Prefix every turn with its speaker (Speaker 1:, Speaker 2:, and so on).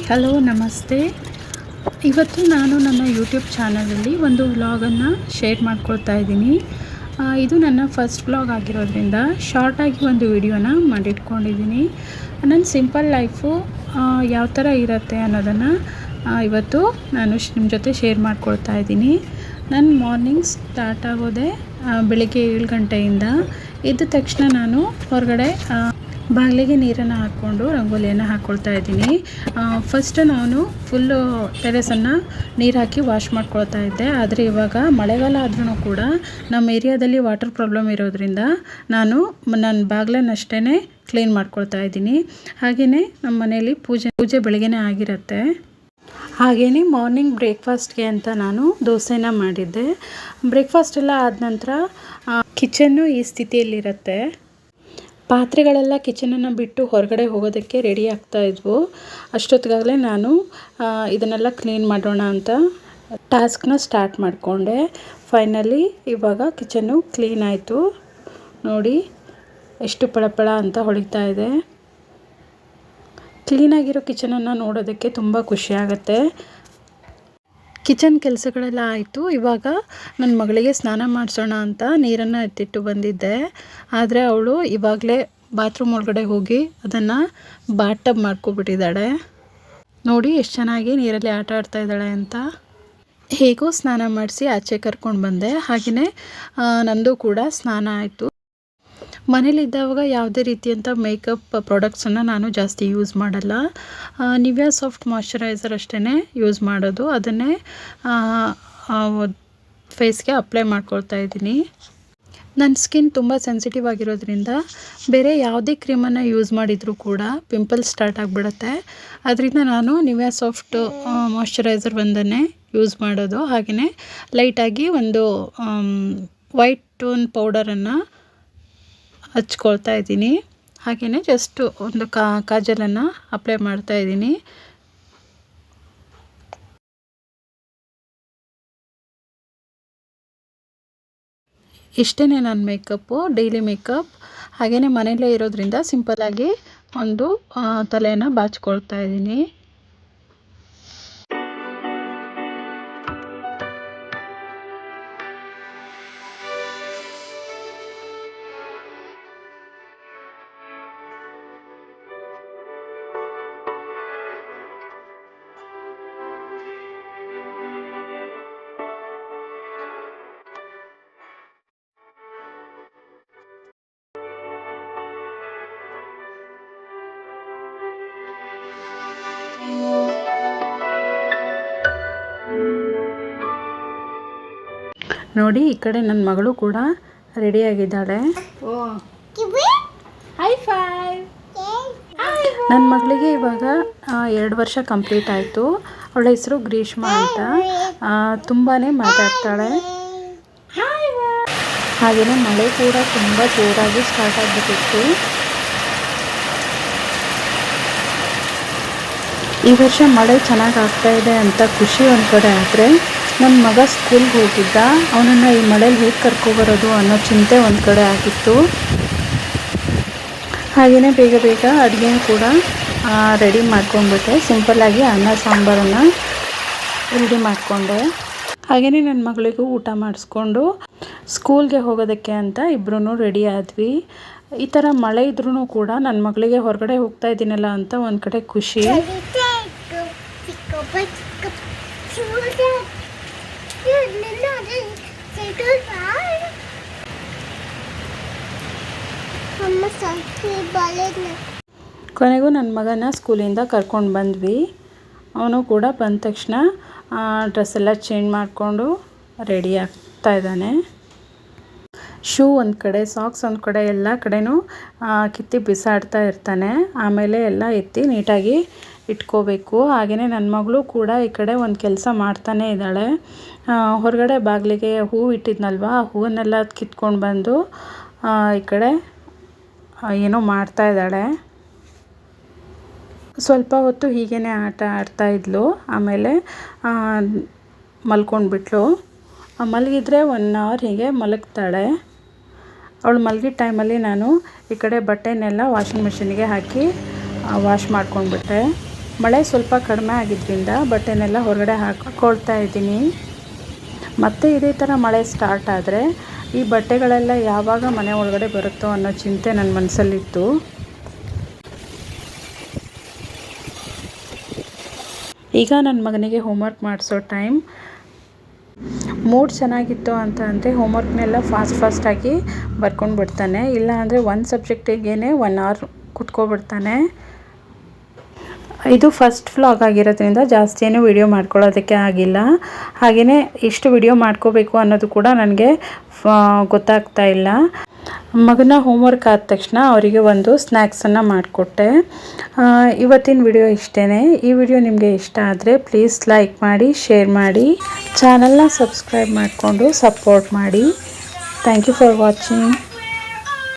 Speaker 1: Hello ನಮಸ್ತೆ. ಇವತ್ತು ನಾನು ನನ್ನ ಯೂಟ್ಯೂಬ್ ಚಾನಲಲ್ಲಿ ಒಂದು ವ್ಲಾಗನ್ನು ಶೇರ್ ಮಾಡ್ಕೊಳ್ತಾ ಇದ್ದೀನಿ. ಇದು ನನ್ನ ಫಸ್ಟ್ ವ್ಲಾಗ್ ಆಗಿರೋದ್ರಿಂದ ಶಾರ್ಟಾಗಿ ಒಂದು ವಿಡಿಯೋನ ಮಾಡಿಟ್ಕೊಂಡಿದ್ದೀನಿ. ನನ್ನ ಸಿಂಪಲ್ ಲೈಫು ಯಾವ ಥರ ಇರುತ್ತೆ ಅನ್ನೋದನ್ನು ಇವತ್ತು ನಾನು ನಿಮ್ಮ ಜೊತೆ ಶೇರ್ ಮಾಡ್ಕೊಳ್ತಾ ಇದ್ದೀನಿ. ನನ್ನ ಮಾರ್ನಿಂಗ್ ಸ್ಟಾರ್ಟ್ ಆಗೋದೇ ಬೆಳಗ್ಗೆ 7 ಗಂಟೆಯಿಂದ. ಎದ್ದ ತಕ್ಷಣ ನಾನು ಹೊರಗಡೆ ಬಾಗಿಲಿಗೆ ನೀರನ್ನು ಹಾಕ್ಕೊಂಡು ರಂಗೋಲಿಯನ್ನು ಹಾಕ್ಕೊಳ್ತಾ ಇದ್ದೀನಿ. ಫಸ್ಟ್ ನಾನು ಫುಲ್ಲು ಟೆರೆಸನ್ನು ನೀರು ಹಾಕಿ ವಾಶ್ ಮಾಡ್ಕೊಳ್ತಾ ಇದ್ದೆ. ಆದರೆ ಇವಾಗ ಮಳೆಗಾಲ ಆದ್ರೂ ಕೂಡ ನಮ್ಮ ಏರಿಯಾದಲ್ಲಿ ವಾಟರ್ ಪ್ರಾಬ್ಲಮ್ ಇರೋದ್ರಿಂದ ನಾನು ನನ್ನ ಬಾಗಿಲನ್ನಷ್ಟೇ ಕ್ಲೀನ್ ಮಾಡ್ಕೊಳ್ತಾ ಇದ್ದೀನಿ. ಹಾಗೆಯೇ ನಮ್ಮ ಮನೆಯಲ್ಲಿ ಪೂಜೆ ಬೆಳಗ್ಗೆನೇ ಆಗಿರುತ್ತೆ. ಹಾಗೆಯೇ ಮಾರ್ನಿಂಗ್ ಬ್ರೇಕ್ಫಾಸ್ಟ್ಗೆ ಅಂತ ನಾನು ದೋಸೆನ ಮಾಡಿದ್ದೆ. ಬ್ರೇಕ್ಫಾಸ್ಟ್ ಎಲ್ಲ ಆದ ನಂತರ ಕಿಚನ್ನು ಈ ಸ್ಥಿತಿಯಲ್ಲಿರುತ್ತೆ. ಪಾತ್ರೆಗಳೆಲ್ಲ ಕಿಚನನ್ನು ಬಿಟ್ಟು ಹೊರಗಡೆ ಹೋಗೋದಕ್ಕೆ ರೆಡಿ ಆಗ್ತಾಯಿದ್ವು. ಅಷ್ಟೊತ್ತಿಗಾಗಲೇ ನಾನು ಇದನ್ನೆಲ್ಲ ಕ್ಲೀನ್ ಮಾಡೋಣ ಅಂತ ಟಾಸ್ಕ್ನ ಸ್ಟಾರ್ಟ್ ಮಾಡಿಕೊಂಡೆ. ಫೈನಲಿ ಇವಾಗ ಕಿಚನ್ನು ಕ್ಲೀನ್ ಆಯಿತು. ನೋಡಿ ಎಷ್ಟು ಪಳಪಳ ಅಂತ ಹೊಳಿತಾ ಇದೆ. ಕ್ಲೀನಾಗಿರೋ ಕಿಚನನ್ನು ನೋಡೋದಕ್ಕೆ ತುಂಬ ಖುಷಿಯಾಗತ್ತೆ. ಕಿಚನ್ ಕೆಲಸಗಳೆಲ್ಲ ಆಯಿತು. ಇವಾಗ ನನ್ನ ಮಗಳಿಗೆ ಸ್ನಾನ ಮಾಡಿಸೋಣ ಅಂತ ನೀರನ್ನು ಎತ್ತಿಟ್ಟು ಬಂದಿದ್ದೆ. ಆದರೆ ಅವಳು ಇವಾಗಲೇ ಬಾತ್ರೂಮ್ ಒಳಗಡೆ ಹೋಗಿ ಅದನ್ನು ಬಾತ್ ಟಬ್ ಮಾಡ್ಕೊಬಿಟ್ಟಿದ್ದಾಳೆ. ನೋಡಿ ಎಷ್ಟು ಚೆನ್ನಾಗಿ ನೀರಲ್ಲಿ ಆಟ ಆಡ್ತಾ ಇದ್ದಾಳೆ ಅಂತ. ಹೇಗೋ ಸ್ನಾನ ಮಾಡಿಸಿ ಆಚೆ ಕರ್ಕೊಂಡು ಬಂದೆ. ಹಾಗೆಯೇ ನಂದು ಕೂಡ ಸ್ನಾನ ಆಯಿತು. ಮನೇಲಿದ್ದಾಗ ಯಾವುದೇ ರೀತಿಯಂಥ ಮೇಕಪ್ ಪ್ರಾಡಕ್ಟ್ಸನ್ನು ನಾನು ಜಾಸ್ತಿ ಯೂಸ್ ಮಾಡಲ್ಲ. ನಿವಿಯಾ ಸಾಫ್ಟ್ ಮಾಯ್ಶ್ಚರೈಸರ್ ಅಷ್ಟೇ ಯೂಸ್ ಮಾಡೋದು. ಅದನ್ನೇ ಫೇಸ್ಗೆ ಅಪ್ಲೈ ಮಾಡ್ಕೊಳ್ತಾ ಇದ್ದೀನಿ. ನನ್ನ ಸ್ಕಿನ್ ತುಂಬ ಸೆನ್ಸಿಟಿವ್ ಆಗಿರೋದ್ರಿಂದ ಬೇರೆ ಯಾವುದೇ ಕ್ರೀಮನ್ನು ಯೂಸ್ ಮಾಡಿದರೂ ಕೂಡ ಪಿಂಪಲ್ಸ್ ಸ್ಟಾರ್ಟ್ ಆಗಿಬಿಡುತ್ತೆ. ಅದರಿಂದ ನಾನು ನಿವಿಯಾ ಸಾಫ್ಟ್ ಮಾಯ್ಶ್ಚರೈಸರ್ ಒಂದನ್ನೇ ಯೂಸ್ ಮಾಡೋದು. ಹಾಗೆಯೇ ಲೈಟಾಗಿ ಒಂದು ವೈಟ್ ಟೋನ್ ಪೌಡರನ್ನು ಹಚ್ಕೊಳ್ತಾ ಇದ್ದೀನಿ. ಹಾಗೆಯೇ ಜಸ್ಟ್ ಒಂದು ಕಾಜಲನ್ನು ಅಪ್ಲೈ ಮಾಡ್ತಾ ಇದ್ದೀನಿ. ಇಷ್ಟೇ ನನ್ನ ಮೇಕಪ್ಪು, ಡೈಲಿ ಮೇಕಪ್. ಹಾಗೆಯೇ ಮನೆಯಲ್ಲೇ ಇರೋದ್ರಿಂದ ಸಿಂಪಲ್ಲಾಗಿ ಒಂದು ತಲೆಯನ್ನು ಬಾಚ್ಕೊಳ್ತಾ ಇದ್ದೀನಿ. ನೋಡಿ ಈ ಕಡೆ ನನ್ನ ಮಗಳು ಕೂಡ ರೆಡಿಯಾಗಿದ್ದಾಳೆ. ನನ್ನ ಮಗಳಿಗೆ ಇವಾಗ 2 ವರ್ಷ ಕಂಪ್ಲೀಟ್ ಆಯಿತು. ಅವಳ ಹೆಸರು ಗ್ರೀಷ್ಮಾ ಅಂತ. ತುಂಬಾ ಮಾತಾಡ್ತಾಳೆ. ಹಾಗೆಯೇ ಮಳೆ ಕೂಡ ತುಂಬ ಜೋರಾಗಿ ಸ್ಟಾರ್ಟ್ ಆಗಿಬಿಟ್ಟಿತ್ತು. ಈ ವರ್ಷ ಮಳೆ ಚೆನ್ನಾಗಿ ಆಗ್ತಾಯಿದೆ ಅಂತ ಖುಷಿ ಒಂದು ಕಡೆ ಆದರೆ, ನನ್ನ ಮಗ ಸ್ಕೂಲ್ಗೆ ಹೋಗಿದ್ದ. ಅವನನ್ನು ಈ ಮಳೇಲಿ ಹೇಗೆ ಕರ್ಕೊಬರೋದು ಅನ್ನೋ ಚಿಂತೆ ಒಂದು ಕಡೆ ಆಗಿತ್ತು. ಹಾಗೆಯೇ ಬೇಗ ಅಡುಗೆ ಕೂಡ ರೆಡಿ ಮಾಡ್ಕೊಂಡ್ಬಿಟ್ಟೆ. ಸಿಂಪಲ್ಲಾಗಿ ಅನ್ನ ಸಾಂಬಾರನ್ನು ರೆಡಿ ಮಾಡಿಕೊಂಡೆ. ಹಾಗೆಯೇ ನನ್ನ ಮಗಳಿಗೂ ಊಟ ಮಾಡಿಸ್ಕೊಂಡು ಸ್ಕೂಲ್ಗೆ ಹೋಗೋದಕ್ಕೆ ಅಂತ ಇಬ್ಬರೂ ರೆಡಿ ಆದ್ವಿ. ಈ ಥರ ಮಳೆ ಇದ್ರೂ ಕೂಡ ನನ್ನ ಮಗಳಿಗೆ ಹೊರಗಡೆ ಹೋಗ್ತಾ ಇದ್ದೀನಲ್ಲ ಅಂತ ಒಂದು ಕಡೆ ಖುಷಿ. ಕೊನೆಗೂ ನನ್ನ ಮಗನ ಸ್ಕೂಲಿಂದ ಕರ್ಕೊಂಡು ಬಂದ್ವಿ. ಅವನು ಕೂಡ ಬಂದ ತಕ್ಷಣ ಡ್ರೆಸ್ ಎಲ್ಲ ಚೇಂಜ್ ಮಾಡಿಕೊಂಡು ರೆಡಿ ಆಗ್ತಾ ಇದ್ದಾನೆ. ಶೂ ಒಂದು ಕಡೆ, ಸಾಕ್ಸ್ ಒಂದು ಕಡೆ, ಎಲ್ಲ ಕಡೆನೂ ಕಿತ್ತಿ ಬಿಸಾಡ್ತಾ ಇರ್ತಾನೆ. ಆಮೇಲೆ ಎಲ್ಲ ಎತ್ತಿ ನೀಟಾಗಿ ಇಟ್ಕೋಬೇಕು. ಹಾಗೆಯೇ ನನ್ನ ಮಗಳು ಕೂಡ ಈ ಕಡೆ ಒಂದು ಕೆಲಸ ಮಾಡ್ತಾನೇ ಇದ್ದಾಳೆ. ಹೊರಗಡೆ ಬಾಗಿಲಿಗೆ ಹೂವು ಇಟ್ಟಿದ್ನಲ್ವ, ಆ ಹೂವನ್ನೆಲ್ಲ ಕಿತ್ಕೊಂಡು ಬಂದು ಈ ಕಡೆ ಏನೋ ಮಾಡ್ತಾ ಇದ್ದಾಳೆ. ಸ್ವಲ್ಪ ಹೊತ್ತು ಹೀಗೇ ಆಟ ಆಡ್ತಾ ಇದ್ಲು. ಆಮೇಲೆ ಮಲ್ಕೊಂಡ್ಬಿಟ್ಲು. ಮಲಗಿದ್ರೆ 1 ಅವರ್ ಹೀಗೆ ಮಲಗ್ತಾಳೆ. ಅವಳು ಮಲಗಿದ ಟೈಮಲ್ಲಿ ನಾನು ಈ ಕಡೆ ಬಟ್ಟೆನೆಲ್ಲ ವಾಷಿಂಗ್ ಮಿಷಿನ್ಗೆ ಹಾಕಿ ವಾಶ್ ಮಾಡ್ಕೊಂಡ್ಬಿಟ್ಟೆ. ಮಳೆ ಸ್ವಲ್ಪ ಕಡಿಮೆ ಆಗಿದ್ದರಿಂದ ಬಟ್ಟೆನೆಲ್ಲ ಹೊರಗಡೆ ಹಾಕೊಳ್ತಾ ಇದ್ದೀನಿ. ಮತ್ತೆ ಇದೇ ಥರ ಮಳೆ ಸ್ಟಾರ್ಟ್ ಆದರೆ ಈ ಬಟ್ಟೆಗಳೆಲ್ಲ ಯಾವಾಗ ಮನೆ ಒಳಗಡೆ ಬರುತ್ತೋ ಅನ್ನೋ ಚಿಂತೆ ನನ್ನ ಮನಸ್ಸಲ್ಲಿತ್ತು. ಈಗ ನನ್ನ ಮಗನಿಗೆ ಹೋಮ್ವರ್ಕ್ ಮಾಡಿಸೋ ಟೈಮ್. ಮೂಡ್ ಚೆನ್ನಾಗಿತ್ತು ಅಂತ ಅಂದರೆ ಹೋಮ್ವರ್ಕ್ನೆಲ್ಲ ಫಾಸ್ಟಾಗಿ ಬರ್ಕೊಂಡು ಬಿಡ್ತಾನೆ. ಇಲ್ಲ ಅಂದರೆ ಒಂದು ಸಬ್ಜೆಕ್ಟಿಗೇ 1 ಅವರ್ ಕೂತ್ಕೊಬಿಡ್ತಾನೆ. ಇದು ಫಸ್ಟ್ ವ್ಲಾಗ್ ಆಗಿರೋದ್ರಿಂದ ಜಾಸ್ತಿ ಏನು ವಿಡಿಯೋ ಮಾಡ್ಕೊಳ್ಳೋದಕ್ಕೆ ಆಗಿಲ್ಲ. ಹಾಗೆಯೇ ಎಷ್ಟು ವಿಡಿಯೋ ಮಾಡ್ಕೋಬೇಕು ಅನ್ನೋದು ಕೂಡ ನನಗೆ ಗೊತ್ತಾಗ್ತಾ ಇಲ್ಲ. ಮಗನ ಹೋಮ್ವರ್ಕ್ ಆದ ತಕ್ಷಣ ಅವರಿಗೆ ಒಂದು ಸ್ನ್ಯಾಕ್ಸನ್ನು ಮಾಡಿಕೊಟ್ಟೆ. ಇವತ್ತಿನ ವಿಡಿಯೋ ಇಷ್ಟೇ. ಈ ವಿಡಿಯೋ ನಿಮಗೆ ಇಷ್ಟ ಆದರೆ ಪ್ಲೀಸ್ ಲೈಕ್ ಮಾಡಿ, ಶೇರ್ ಮಾಡಿ, ಚಾನಲ್ನ ಸಬ್ಸ್ಕ್ರೈಬ್ ಮಾಡಿಕೊಂಡು ಸಪೋರ್ಟ್ ಮಾಡಿ. Thank you for watching.